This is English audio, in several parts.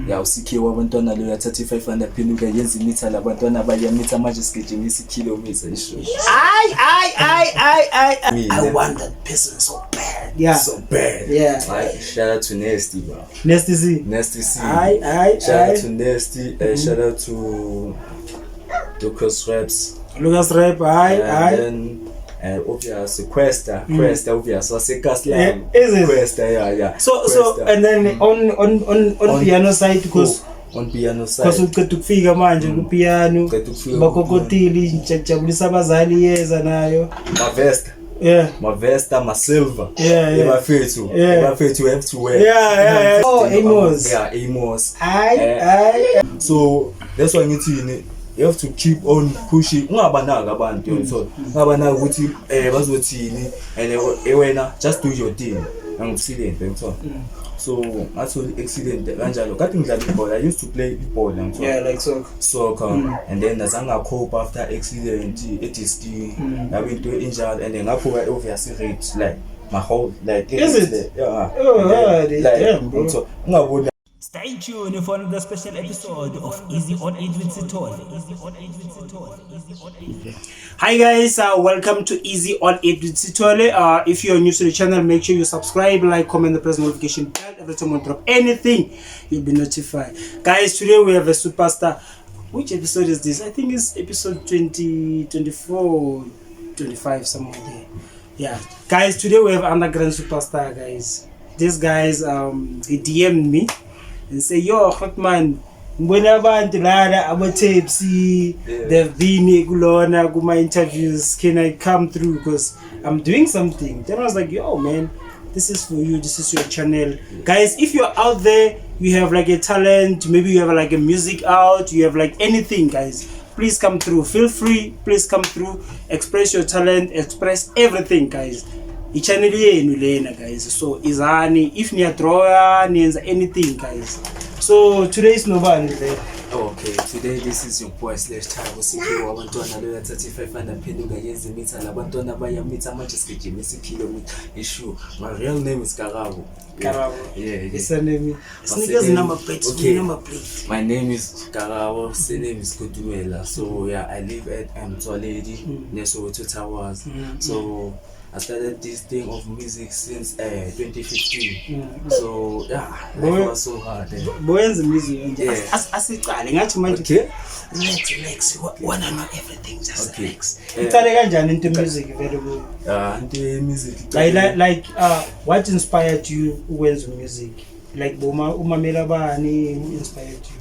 ya usikhiwe abantwana lo ya 3500 phinduka yenza imitha labantwana abayamitha manje sigijimisa ikilometer isho. I want that person so bad. So bad. Like, shout out to Nasty, bro. Nasty Z. Shout out to Nasty. Shout out to Lucas Raps. Obviously Questa, obviously Sekaslam. Is it? Questa, yeah. So and then on piano side because on piano side because uqeda ukufika manje ku piano bakokotili jabulisa abazali yeza nayo Mavesta, Masilva. Bafethu have to wear. Oh, Amos. Amos. So that's why you have to keep on pushing. Ungabanaka abantu, so ungabanaka ukuthi bazothini and wena just do your thing. Excellent, so that's all excellent kanjalo. Kade ngidlala ibhola. I used to play ibhola ngitho. Like soccer. And then azanga cope after accident ATSD. Yabe into injured and then ngaphuka obviously rate like my whole like is it? Yeah. Damn, bro. So ungabona. Stay tuned for another special episode of Easy on Age with Sithole. Hi guys, welcome to Easy on Age with Sithole. If you're new to the channel, make sure you subscribe, like, comment, and press the notification bell. Every time I drop anything, you'll be notified. Guys, today we have a superstar. Which episode is this? I think it's episode 20, 24, 25, somewhere there. Yeah, guys, today we have underground superstar, guys. These guys, he DM'd me and say, yo, hot man, when abantu lana ama-tapes they've been kulona kuma interviews, can I come through because I'm doing something? Then I was like, yo man, this is for you, this is your channel. Guys, if you're out there, you have like a talent, maybe you have like a music out, you have like anything, guys, please come through. Feel free, please come through, express your talent, express everything, guys. Channel yenu lena, guys. So izani if niya draw niyenza anything, guys. So today is nobody there. Okay, today this is your boy /Time usikhiwe abantwana lo ya 3500 phenduka yenza imitha labantwana bayamitha manje sigijimisa ikilometer issue. My real name is Karabo. Yeah. It's a name. Sneakers number plate. Okay. Number plate. My name is Karabo. His name is Kodumela. So yeah, I live at Toledi near Soweto Towers. So I started this thing of music since 2015. So yeah, life was so hard. Boys music. Asiqale ngathi manje. Okay. Relax. Wanna know everything, just relax. Yeah. Iqale kanjani into music very good? Into music. Like what inspired you ukwenza music? Like umamela bani inspired you?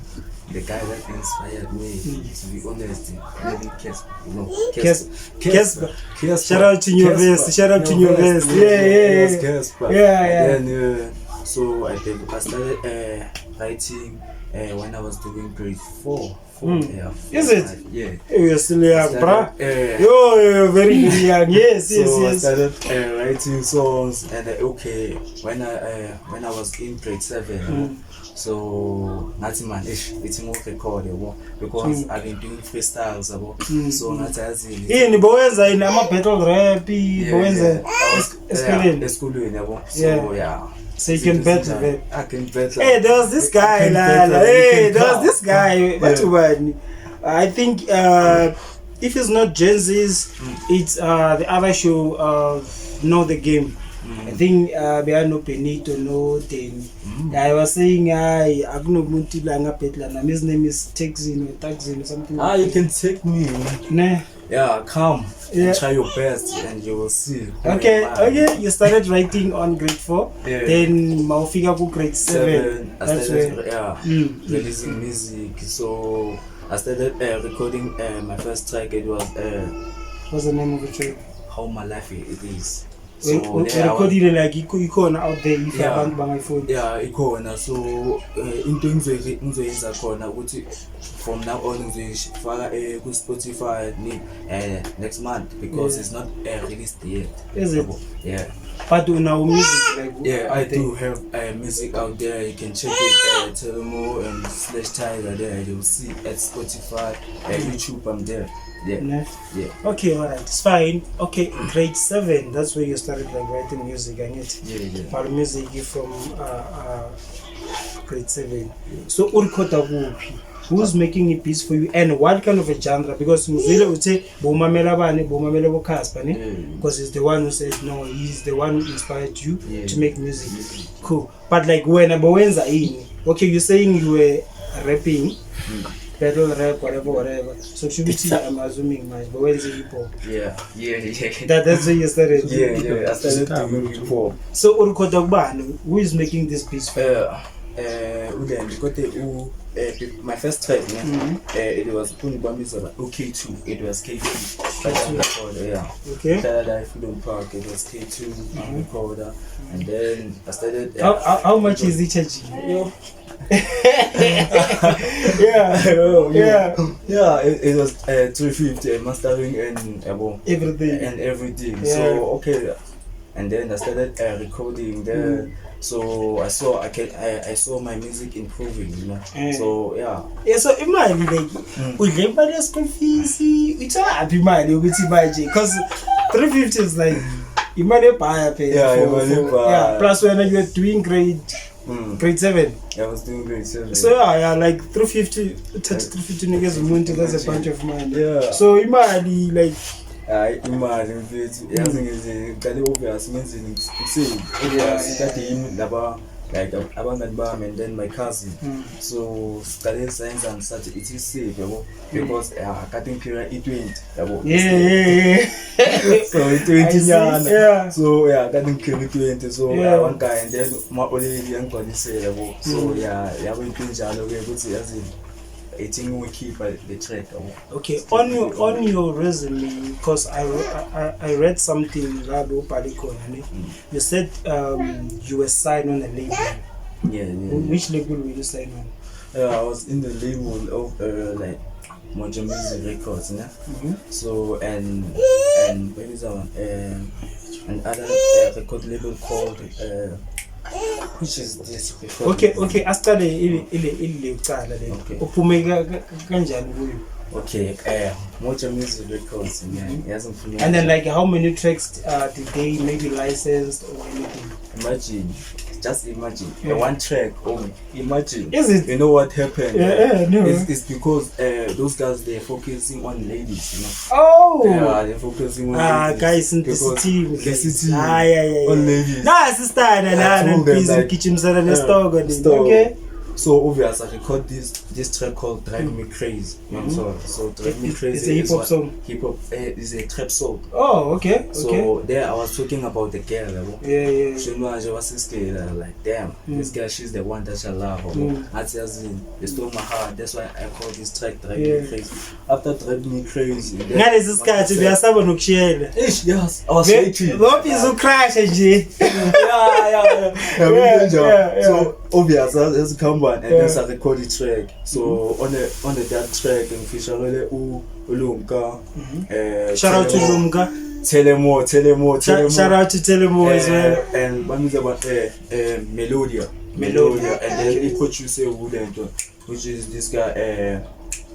The guy that inspired me, to be honest, maybe Casper. Shout out to your vest. Yeah. Then so I started writing when I was doing grade 4. Is it? Yeah. You're still young, bruh. You're very young. Yes. I started writing songs and when I was in grade 7. So nothing man, it's more recorded because I've been doing freestyles so nothing. In bowenza in ama battle rap, bowenza eskoleni. So yeah. So you can battle. I can battle. Hey, there was this guy, But I think if it's not Gen Z's, it's the other show, Know the Game. I think behind no Benito, no thing. I was saying I no Muntilanga Petlana. His name is Texin or something. You can take me. Nah. Yeah, come. Try your best and you will see. Okay. You started writing on grade 4. Then Maufiga go grade 7. I started releasing music. So I started recording my first track. It was what's the name of the track? How My Life It Is. So recording like icona out there if you have my phone. Yeah, icona. So into ngizoyenza khona ukuthi from now on ngizofaka ku Spotify next month because it's not released yet. Is it? Yeah. But now music like I do have music out there. You can check it Telemo and /Tiger there. You'll see at Spotify, YouTube. I'm there. Yeah. Okay, alright, it's fine. Okay, grade 7. That's where you started like writing music, I need. Yeah. But music from grade 7. So urikhoda kuphi? Who's making a piece for you and what kind of a genre? Because Muzile would say bomamela bani, bomamela boKaspa, because he's the one who said no, he's the one who inspired you to make music. Cool. But like when okay, you're saying you were rapping, battle rap, whatever. So should we see? I'm assuming much, but when's the hip hop? Yeah. That's where you started. I started doing hip hop. So urikhoda kubani, who is making this piece for you? My first track, it was K2. It was K2. Okay. Saturday Freedom Park. It was K2 recorder, and then I started. How much is it charging? It was 350 mastering and everything. Yeah. So okay, and then I started recording there. So I saw my music improving, you know. So yeah. So imagine like udle school fees, it's a happy mind because 350 is like imagine pay. Yeah. Plus when you were doing grade 7. I was doing grade 7. So yeah, like 350 niggas a month, that's a bunch of money. Yeah. So imagine like imagine like abandoned bomb and then my cousin. So studied science and such. It is safe, because cutting period it went. So it 20 years. So cutting period 20. So one guy and then my only young body say so went to Jalo I think we keep the track. Okay, on your resume, because I read something Rado Paliko, you said you were signed on a label. Yeah. Which label were you signed on? I was in the label of like Mojo Music Records, So and what is that one? Another record label called which is this? Okay. After the Okay, Mojo Music Records, and then like how many tracks did they maybe licensed or anything? Just imagine one track only. Imagine. Is it? You know what happened? No. It's because those guys, they're focusing on ladies, Oh. Yeah, they're focusing on ladies. Guys in the city. Yeah. On ladies. Nah, sister, and busy kitchen okay. So obviously I record this track called Drive Me Crazy. So Drive Me Crazy is a hip hop song. Hip hop is a trap song. Oh, okay. So there I was talking about the girl. Yeah. She was like, damn, this girl, she's the one that I love. They stole my heart. That's why I call this track Drive Me Crazy. After Drive Me Crazy, yes, I was shaking. What is you crash, So obviously there's a come and then I record the track. So on that track and feature Ulumka. Shout out to Ulumka. Tell him more. Shout out to Telemo as well. And one is about Melodia, and then he produce which is this guy.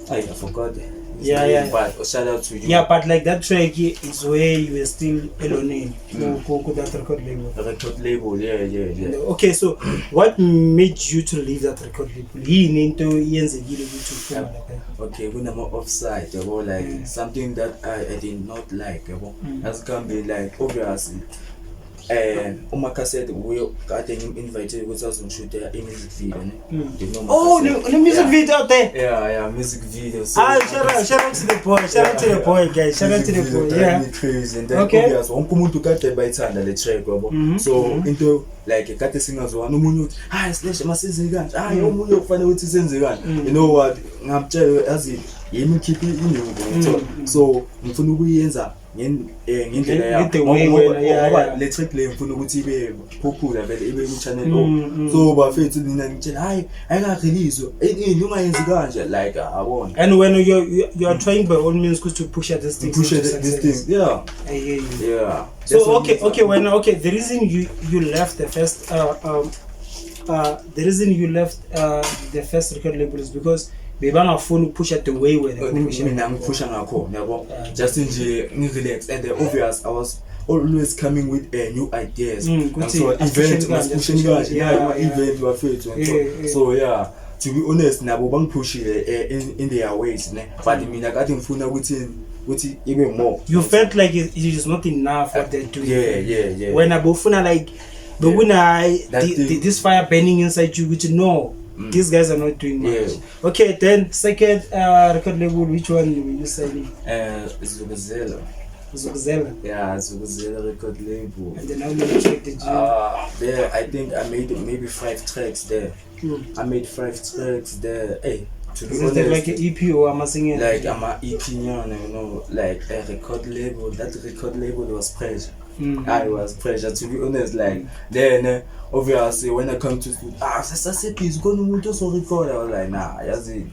I forgot. But shout out to you. Yeah, but like that track is where you were still alone that record label. The record label, yeah. Okay, so what made you to leave that record label? Okay, when I'm offside, like something that I did not like, as can be like obviously. Omaka said we got him invited with us to shoot a music video. The music video out there. Yeah, music video. So shout out to the boy. Shout out to the boy, guys. Shout out to the boy. Yeah. Crazy. And then obviously, one come to cut by time the track, so into like a cat singers one. No slash my season gun. You find out what is in the gun. You know what? I'm telling you, as it, you keep it in you. So, if you know ngendlela electric le mfuna ukuthi ibe popular vele ibe ku channel so bafethu nina ngitshela hayi ayika-release ungayenzi kanje like abona. And when you are trying by all means to push at this thing, yeah, I hear you. Yeah. So okay the reason you left the first the first record label is because bebanga phone push at the way where the push ngakho yabo just nje relax and the obvious I was always coming with new ideas. Ukuthi So event asipusheni masipusheni kanje, kanje yeah. event wafethu. Yeah. So yeah, to be honest nabo bangipushile in their ways ne, but mina kade ngifuna ukuthi ibe more. You felt like it is not enough what they're doing. Yeah. When abofuna like this fire burning inside you, which no, these guys are not doing much. Yeah. Okay, then second record label, which one will you sign? Zukuzela. Zukuzela. Yeah, Zukuzela record label. And then how many tracks did you? There I think I made maybe 5 tracks there. I made 5 tracks there. Hey, to be Is honest, it like an EP or am I singing? like I'm a EP, you know, like a record label. That record label was pressure. I was pressure, to be honest. Like then obviously when I come to school, please go to so record. I was like, nah, that's it.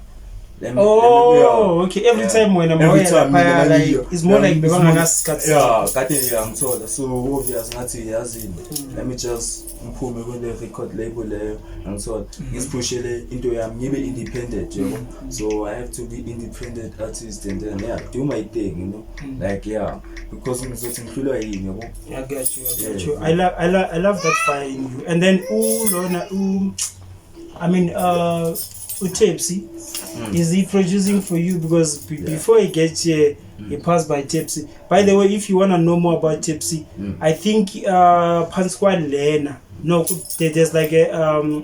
Okay. Every time when I'm away, like, it's more like the one I got cut. Yeah, cutting I'm told. So obviously nothing as in. Let me just pull me on the record label there and so it's pushing into I'm maybe independent, you know. So I have to be independent artist and then do my thing, you know. Like because I'm so included, you know. I got you. I love that fire in you. And then Utepsi, is he producing for you? Because before he gets here, he passed by Tepsi. By the way, if you want to know more about Tepsi, I think Pansquad Lena. No, there's like a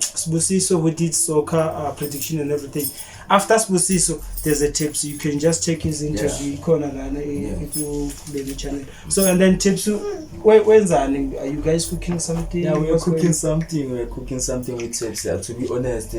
Sbusiso who did soccer prediction and everything. After Sbusiso, there's a Tepsi. You can just check his interview if you play the channel. So and then Tepsi, when's that? Are you guys cooking something? Yeah, we're cooking something. We're cooking something with Tepsi. To be honest,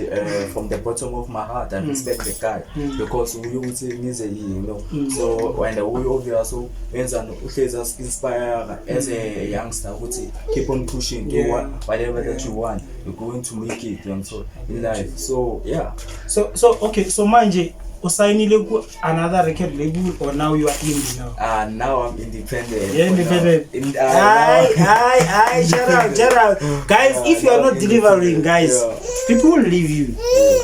from the bottom of my heart, I respect the guy because we would say you know. So when we also inspire as a youngster, would say keep on pushing, do whatever that you want. You're going to make it, you know, so in life. So yeah. So okay. So Manje, usainile ku another record label or now you are indie now? Now I'm independent. Yeah, independent. Now, Shout out. Guys, if you are not delivering, guys, people will leave you.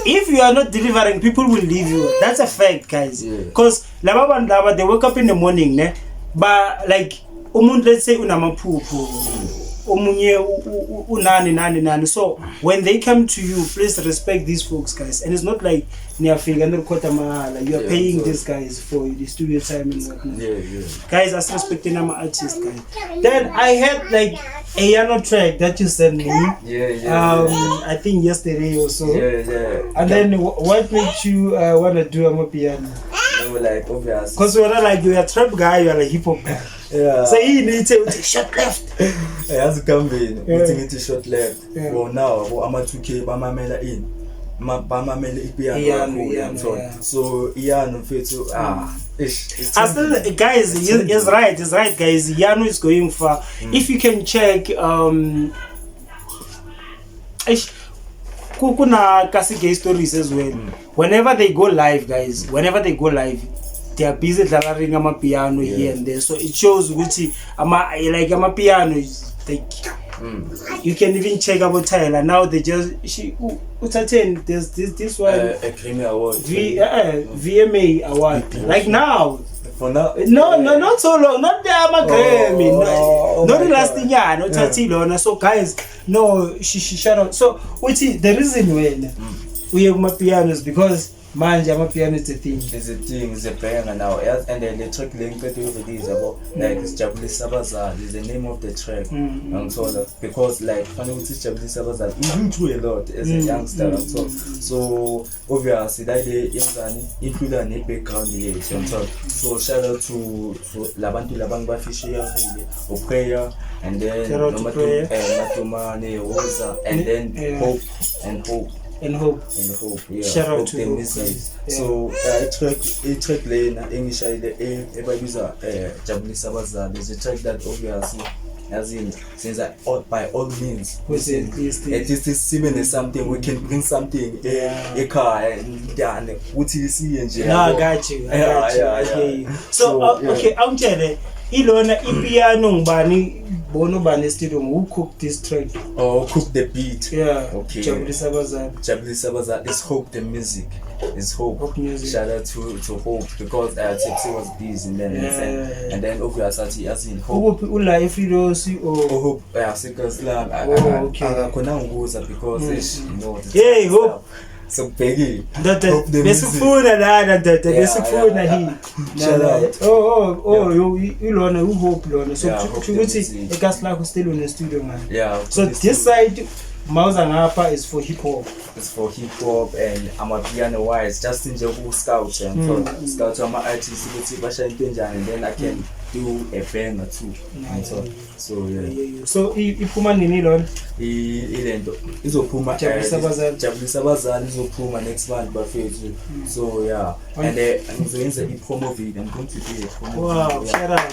If you are not delivering, people will leave you. That's a fact, guys. Because laba they wake up in the morning, ne? But like let's say unamapupu. So when they come to you, please respect these folks, guys. And it's not like you are paying these guys for the studio time and whatnot. Guys, as respecting I'm an artist, guys. Then I had like a Yano track that you sent me. I think yesterday or so. And then what makes you wanna do Amapiano? Like obvious. Because you're not like you're a trap guy, you're a hip hop guy. So he needs to short left. Has come in, putting it to short left. Well now, I'm a 2K Bamamela in. Bamamela piano. So Ian fit guys, is right, guys. Yano is going far. If you can check Kukuna Kasike stories as well. Whenever they go live, guys, they are busy delivering a piano here and there. So it shows which a piano is like you can even check about Tyler. Now they just there's this one a Grammy Award. VMA award. Like now. For now, no, not so long. Not the Grammy. Not the last thing. Yeah, not Tatilona. So guys, no, she shut up. So which is the reason when we have my pianos because Manja my piano is a thing. It's a thing. It's a banger now. And then the track link that you release about like Jabuli Sabazar is the name of the track. And so that because like funny with Jabuli Sabazar, he's been through a lot as a youngster. And so obviously that day include an background here. So shout out to Labantu Labangba Fisher or prayer and then Matuma Neoza and then hope. Yeah. Shout out to Hope. So a track lane initially the Jabuli Sabazar. There's a track that obviously as in since by all means at least 7 something we can bring something a car and what you see and no, I got you. So okay, I'm telling ilona ipiano ngubani bono bani studio who cooked this track? Oh, Cook the Beat. Yeah. Okay. Jabulisa Bazali. Jabulisa Bazali. It's Hope the music. It's Hope. Hope music. Shout out to Hope because Tipsy was busy and then and then obviously as in Hope. Hope ula efridosi Oh, or Hope. Yeah, because like okay. because you know. Hey, Hope. So Peggy. That Hope the music. besifuna la that besifuna yeah. he. Shout out. Oh, ilona who Hope lona. So Yeah, Hope the ukuthi music. egas lakho still on the studio man. Yeah. So this side Mauza ngapha is for hip hop. It's for hip hop and I'm a piano wise just in Jobu scout and so scout my artists with Basha and then I can do a band or two. And so yeah. So iphuma nini lona? Ilento izophuma Jabulisa Bazali izophuma next month bafethu. So yeah. And ngizoyenza i-promo video. I'm going to do a promo video. Wow, shout out.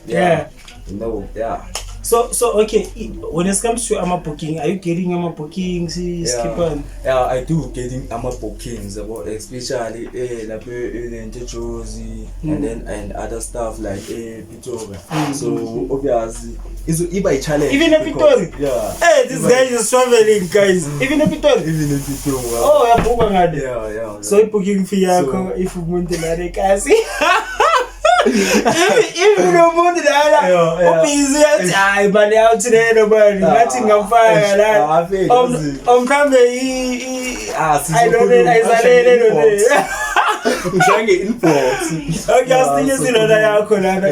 Yeah. You know, yeah. So okay, when it comes to ama booking, are you getting ama bookings? Yeah, I do getting ama bookings about especially like Josie and other stuff like Pitora. So obviously it's a challenge. Even a Pitora? Yeah. Hey, this guy is traveling, guys. Even a Pitora? Even a Pitora. Oh, yeah, book ngade. Yeah. So booking fee yako if umuntu la rekasi. Even no mundo la ubhizi hayi mali out today nobody nothing ngafaka la omkhambe I don't know ayizalele Ujange inbox. Okay, asinye yakho lana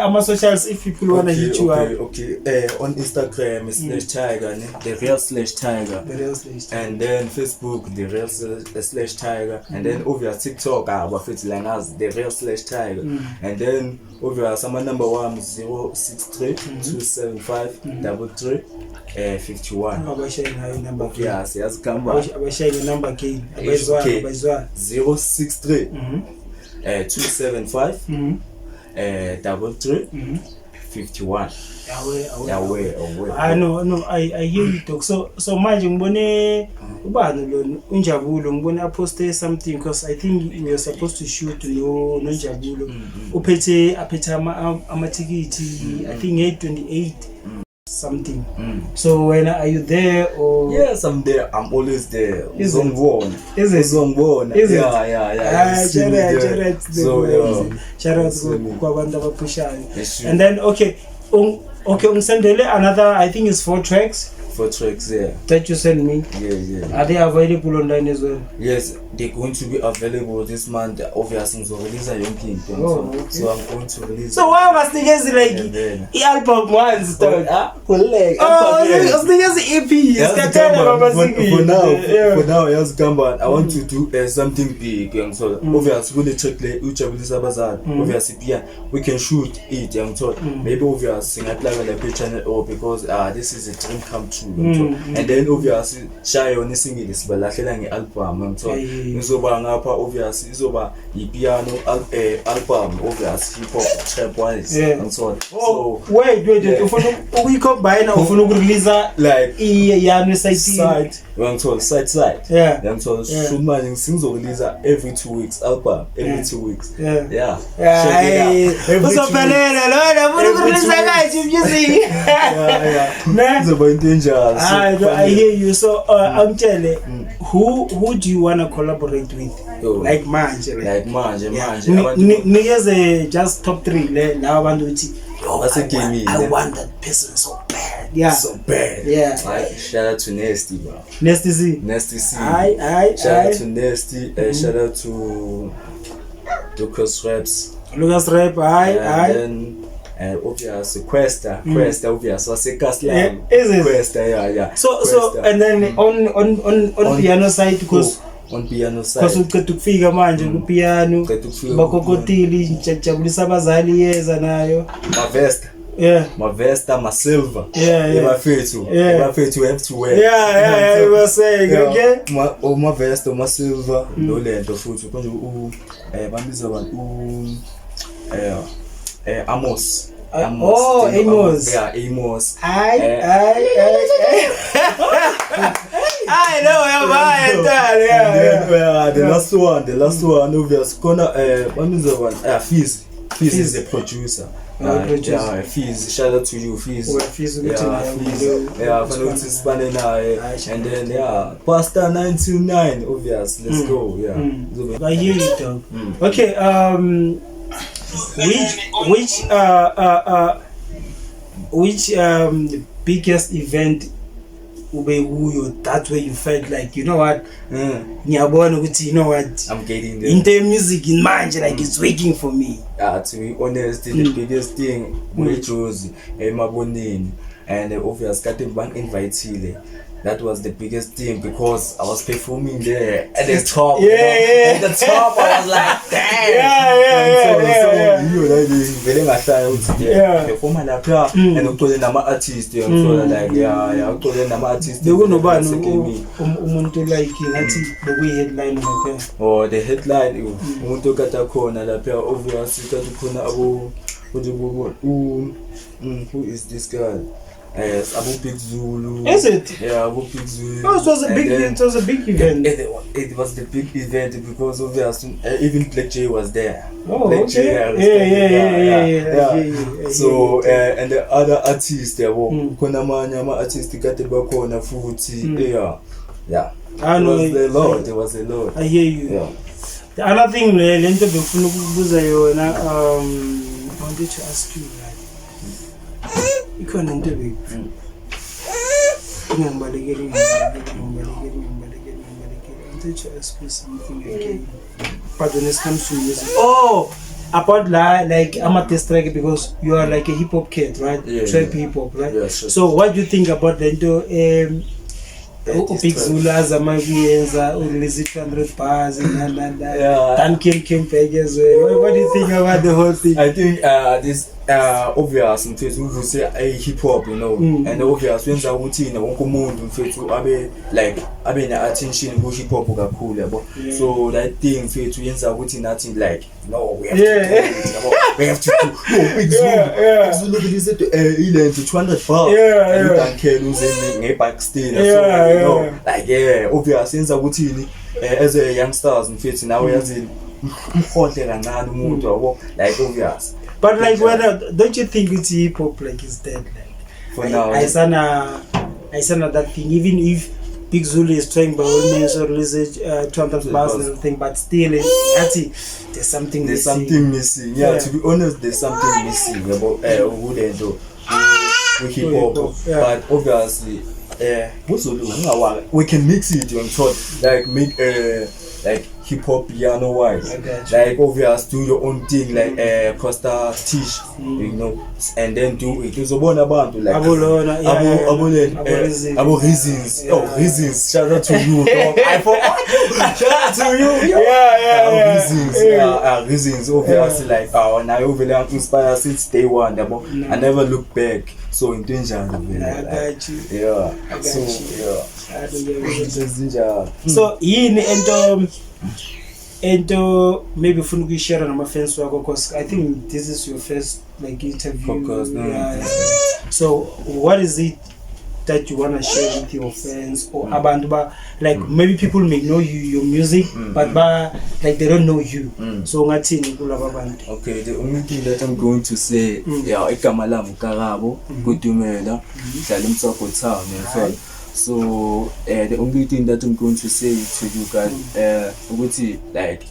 ama socials if people wanna hit you up. Okay. On Instagram is /tiger, the real /tiger. The real /tiger. And then Facebook, the real /tiger. And then over TikTok, the real /tiger. And then over some number 1 063 275 33 51. Abashayina number. Yes, yes, come on. Abashayina number again. Abazwa. 063 275 33 51. I hear you talk. So manje ngibone ubani lo uNjabulo ngibone poste something because I think we were supposed to shoot no Njabulo uphethe amatikiti I think 828 something. So when are you there or? Yes, I'm there. I'm always there. Is it? Is it? Yeah. Shout out to kwabantu abapushayo. And then okay, ungisendele another I think it's 4 tracks. 4 tracks, yeah. That you send me. Yeah. Are they available online as well? Yes, they're going to be available this month. Obviously, so release a young so I'm going to release. So why must niggas like the album once? Niggas EP. For now, yes, Gamba. I want to do something big, and so obviously when the check the Jabulisa Bazali, obviously we can shoot it, and so maybe obviously I play on the channel or because this is a dream come true. And then obviously shy on singing this balakela nge-album so izoba ngapha obviously izoba i-piano album obviously hip hop trap wise and so on. So wait ufuna ukuyicombine ufuna ukurelease like iyano side ngithola side ngithola shoot manje ngizorelease every 2 weeks album every 2 weeks uzophelela lona ufuna ukurelease kaje music izoba intention. I hear you. So, angitshele, who do you wanna collaborate with? Like manje. Nikeze just top 3 le la abantu uthi I want that person so bad. Yeah. So bad. Yeah. Like, shout out to Nasty, bro. Nasty C. Shout out to Nasty. Shout out to Lucas Raps. And obviously Questa obviously Questa, yeah. So and then on piano side because on piano side uqeda ukufika manje ku piano bakokotili Jabulisa Bazali yeza nayo Mavesta Masilva Mafethu have to wear you were saying okay Mavesta Masilva lo lento futhi konje bambiza abantu Amos. Amos. Yeah, Amos. I know the last one obvious corner Fizz Fizz is the producer. Yeah, Fizz, shout out to you, Fizz. Fizz, Fizz, Spanish, and then Pasta 929, obvious. Let's go, I hear you, dog. Okay, which biggest event ube kuyo that way you felt like, you know what, ngiyabona ukuthi, you know what, I'm getting there. into music in manje, like it's working for me. To be honest, the biggest thing Jozi emaboneni, and obvious kade bang-invitile. That was the biggest thing because I was performing there at the top. At the top, I was like, damn. Perform lapha and uthole nama artists, so like uthole nama artists. Umuntu like ngathi bokuyi headline lapha. Oh, the headline umuntu kata khona lapha, obviously kata khona who is this guy? Yes, Abu Big Zulu. Is it? Yeah, Abu Big Zulu. Oh, it was a big event. It was the big event because obviously even Black J was there. Oh, Black okay. Yeah. So and the other artists there were konamanya ama artists kade bakhona futhi. Yeah. I know. It was a lot. I hear you. Yeah. The other thing lento befuna ukubuza yona, I wanted to ask you like, ikhona into ngingambalekeli. I wanted to ask you something again. But when it comes to music, about like amateur track, because you are like a hip hop kid, right? Trap hip hop, right? Yeah, sure. So what do you think about the Big Zulu Azamagienza release 200 bars and Duncan came back as well? What do you think about the whole thing? I think this obvious mfethu we say hip hop, you know, and obvious wenza ukuthi wonke umuntu mfethu abe like abe na attention ku hip hop kakhulu yabo. So that thing mfethu yenza ukuthi nathi like no we have to do Big Zulu release ile 200 bars and Duncan uze ngebackstage, so you know like obvious yenza ukuthi as a youngsters mfethu nawe yazi umkhohle kancane umuntu yabo, like obvious. But like, don't you think it's hip hop like is dead? Like for now, I saw that thing. Even if Big Zulu is trying by all means to release 200 bars and everything, but still, there's something missing. Yeah, to be honest, there's something missing about with hip hop. But obviously, we can mix it. You know, like make like hip hop piano wise, like obvious do your own thing, like Costa Tish, you know, and then do it. It's about abantu like Abo Reasons. Reasons. Shout out to you, dog. I forgot. Shout out to you. Reasons. Obviously, like and I overly inspired since day one. I never look back. So in danger. I got you. Yeah. I got so you. Yeah. So and maybe funa share on my fans wako, because I think this is your first like interview. So what is it that you want to share with your fans or abantu like maybe people may know your music but like they don't know you, so ngathini kulaba bantu? Okay, the only thing that I'm going to say igama lami Karabo Kudumela dlala eMsoko town and so the only thing that I'm going to say to you guys ukuthi like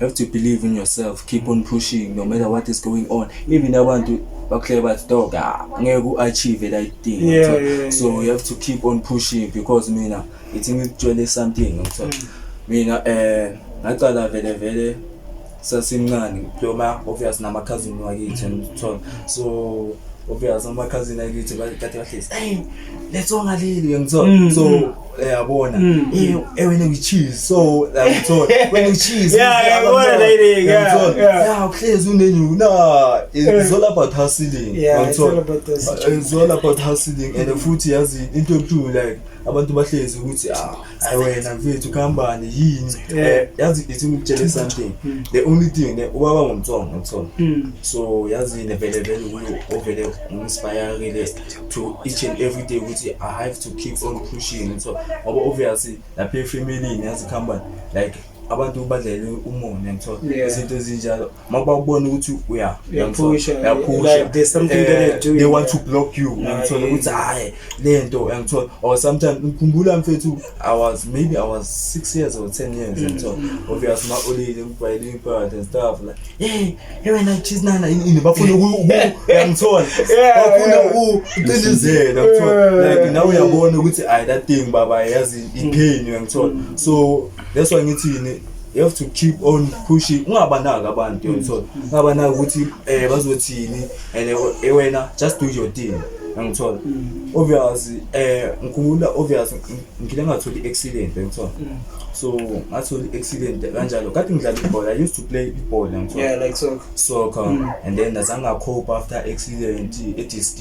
you have to believe in yourself, keep on pushing no matter what is going on. Even I want to clever dog ngeke achieve that thing. So you have to keep on pushing because mina it's actually something. So mina ngaqala vele sasimncane phela obvious nama cousin wakithi, so obvious ama cousin akithi kade bahlezi let's on a little so yabona wena ngicheese, so like when you cheese clears unenyu it's all about hustling. It's all about hustling and futhi yazi into too like abantu bahlezi ukuthi wena mfethu khambani yini yazi ithi ngikutshela something. The only thing ubaba ngomtsongo so yazi vele ovele inspire to each and every day ukuthi I have to keep on pushing. So obviously lapha family yazi khambani like abantu badlele umoya ngithola Yeah. izinto ezinjalo mababona ukuthi Uyapusha, uyapusha like there's something that they're doing, they want yeah. to block you ngithola yeah, ukuthi hayi lento ngithola or sometimes ngikhumbula mfethu I was 6 years or 10 years ngithola obviously ma olile ngibhayile part and stuff like hey wena chisnana ini bafuna ngithola bafuna ucindezela ngithola like now uyabona ukuthi that thing baba yazi ipain ngithola so that's why ngithini you have to keep on pushing ungabanaki abantu ngithola ungabanaki ukuthi bazothini and wena just do your thing ngithola obviously ngikhumbula obviously ngile ngatholi accident ngithola so ngatholi accident kanjalo kade ngidlala ibhola I used to play ibhola ngithola yeah like soccer and then azange cope after accident edisc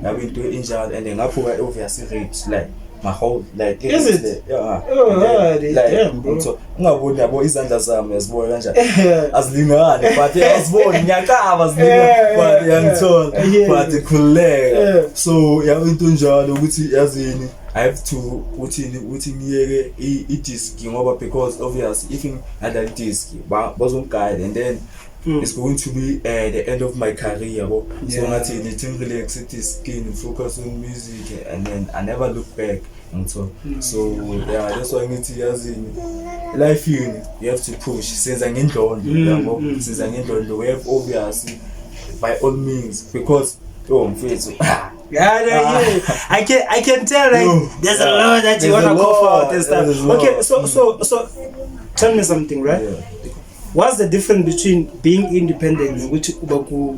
yabe into enjalo and ngaphuka obviously ribs like my whole like is it yeah damn bro ungaboni yabo izandla zami yazibona kanjani azilingani but yazibona ngiyakaba zilingani but yangithola but khuleka so yabo into njalo ukuthi yazini I have to uthi ngiyeke i-disc ngoba because obviously if ngada i-disc bazongiguide and then it's going to be the end of my career so ngathi ngithing relax it skin focus on music and then I never look back so yeah that's why ngithi yazini life you have to push senza ngendlondo yabo senza ngendlondo we have obviously by all means because mfethu I can tell like there's a lot that you wanna go for and stuff. Okay, so tell me something, right? What's the difference between being independent and which uba ku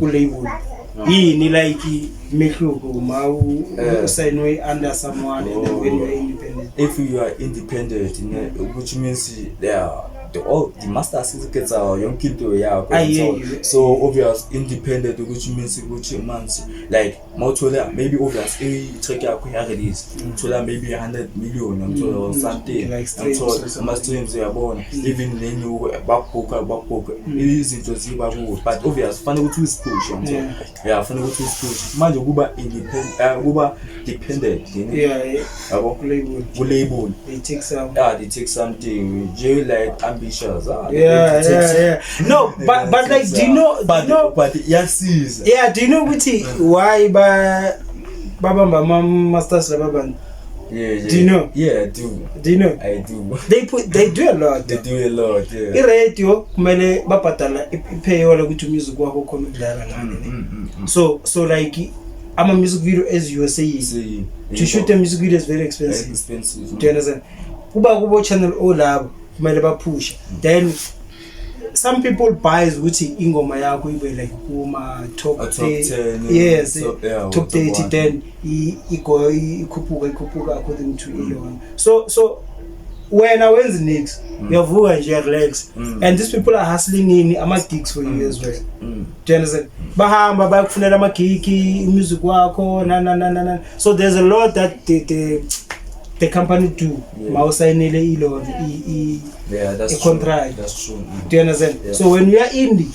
label? Yini like mehluko ma sign under someone and then when you are independent? If you are independent, which means the master certificates are young people so obvious independent which means which months like motola maybe obvious check out release tola maybe 100 million or something like streams yabona even then you backbook izinto ziba ku but obvious fanele ukuthi usipush fanele ukuthi usipush manje kuba independent kuba dependent yabo label they take something you like ambitious no but like do you know but yes do you know why baba masters baba do you know do you know I do they do a lot i-radio kumele babhadala ipayola ukuthi music wakho khona ukudlala ngani so like I'm a music video as you were saying to shoot a music video is very expensive do you understand kubo channel olabo kumele bapush then some people buys ukuthi ingoma yakho ibe like kuma top 10 yes top 30 then ikhuphuka according to iyona so when I when's next uyavuka nje relax and these people are hustling in ama gigs for you as well do you understand bahamba bayakufunela ama gig music wakho na so there's a lot that the company do mawusayinele ilo that's a contract. That's true. Do you understand? So when you are indie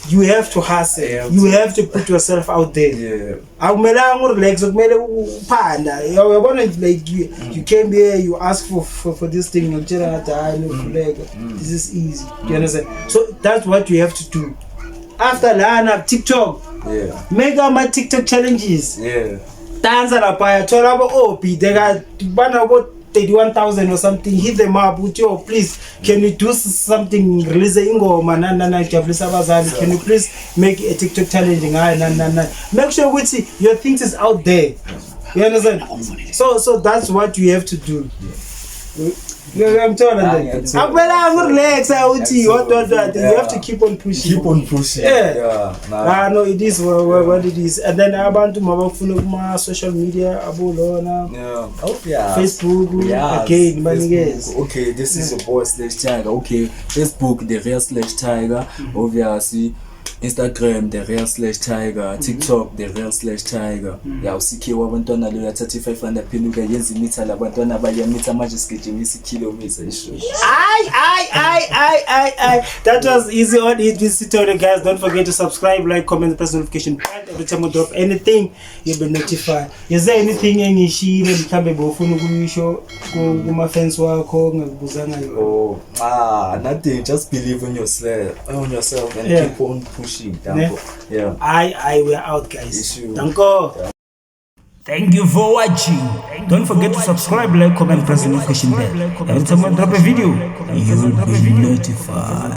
you have to hustle, you have to put yourself out there. Akumelanga relax, kumele uphanda. Yabona like you came here, you ask for this thing, this is easy. Do you understand? So that's what you have to do. After lana TikTok, make my TikTok challenges. Dance la paya, thola abo OP, they got bana about 31,000 or something. Hit them up with yo, please. Can you do something? Release ingoma na jabulisa abazali. Can you please make a TikTok challenging? Make sure your things is out there. You understand? So that's what you have to do. I'm telling you. I'm relax. What? You have to keep on pushing. No, it is what it is. And then I want to my social media. Facebook. Again, Facebook. Okay, this is your boy /Tiger. Okay, Facebook, the real /Tiger. Obviously. Instagram the real/tiger, TikTok the real/tiger. Ya usikhiwa abantwana lo yathatha 500 phinduka yenza imitha labantwana abayamitha manje sigijimisa ikilometer ishushu. That was Easy on It with Sithole, guys. Don't forget to subscribe, like, comment, press notification bell. Every time we drop anything, you'll be notified. Is there anything engishile mhlambe bofuna ukuyisho kuma fans wakho ngakubuzanga yo? Nothing. Just believe in yourself and keep on pushing. Yeah. We're out, guys. Danko. Thank you for watching. Don't forget to subscribe, like, comment, press the notification bell. Every time I drop a video, you'll be notified.